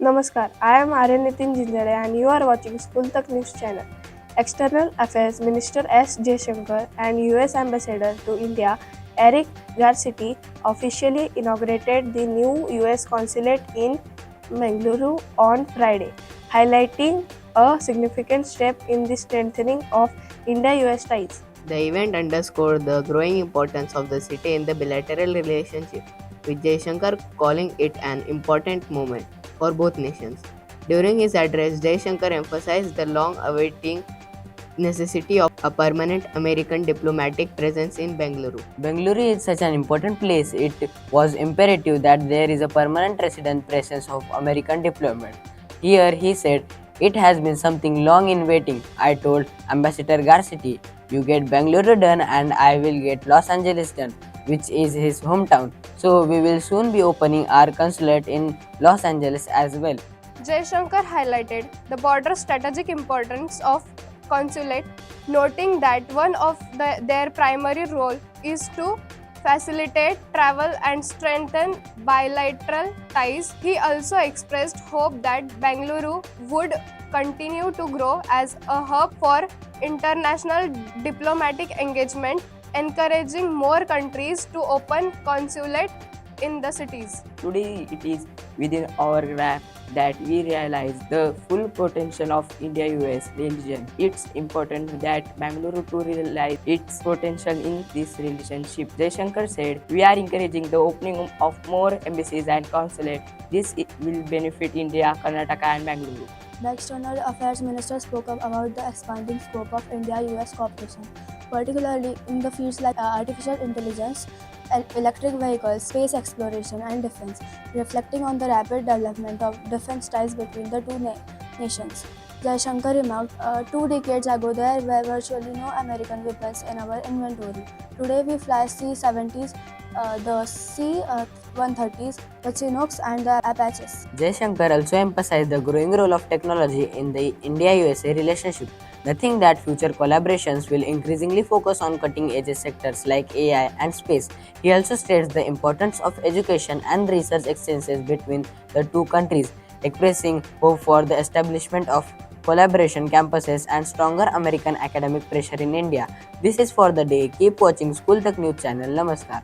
Namaskar, I am Arya Nitin Jindale and you are watching School Tak News channel. External Affairs Minister S. Jaishankar and US Ambassador to India Eric Garcetti officially inaugurated the new US consulate in Bengaluru on Friday, highlighting a significant step in the strengthening of India-US ties. The event underscored the growing importance of the city in the bilateral relationship, with Jaishankar calling it an important moment for both nations. During his address, Jaishankar emphasized the long-awaiting necessity of a permanent American diplomatic presence in Bengaluru. Bengaluru is such an important place, it was imperative that there is a permanent resident presence of American diplomat. Here he said, "It has been something long in waiting. I told Ambassador Garcetti, you get Bengaluru done and I will get Los Angeles done, which is his hometown. So we will soon be opening our consulate in Los Angeles as well." Jaishankar highlighted the broader strategic importance of consulate, noting that one of their primary role is to facilitate travel and strengthen bilateral ties. He also expressed hope that Bengaluru would continue to grow as a hub for international diplomatic engagement, encouraging more countries to open consulate in the cities. Today it is within our grasp that we realize the full potential of India-US religion. It's important that Bangalore to realize its potential in this relationship. Jaishankar said, "We are encouraging the opening of more embassies and consulates. This will benefit India, Karnataka and Bangalore." The External Affairs Minister spoke up about the expanding scope of India-US cooperation, particularly in the fields like artificial intelligence, electric vehicles, space exploration, and defense, reflecting on the rapid development of defense ties between the two nations. Jaishankar remarked, 2 decades ago there were virtually no American weapons in our inventory. Today we fly C-70s, the C-130s, the Chinooks and the Apaches. Jaishankar also emphasized the growing role of technology in the India-USA relationship, noting that future collaborations will increasingly focus on cutting-edge sectors like AI and space. He also states the importance of education and research exchanges between the two countries, expressing hope for the establishment of collaboration campuses and stronger American academic pressure in India. This is for the day. Keep watching School Tak News channel. Namaskar.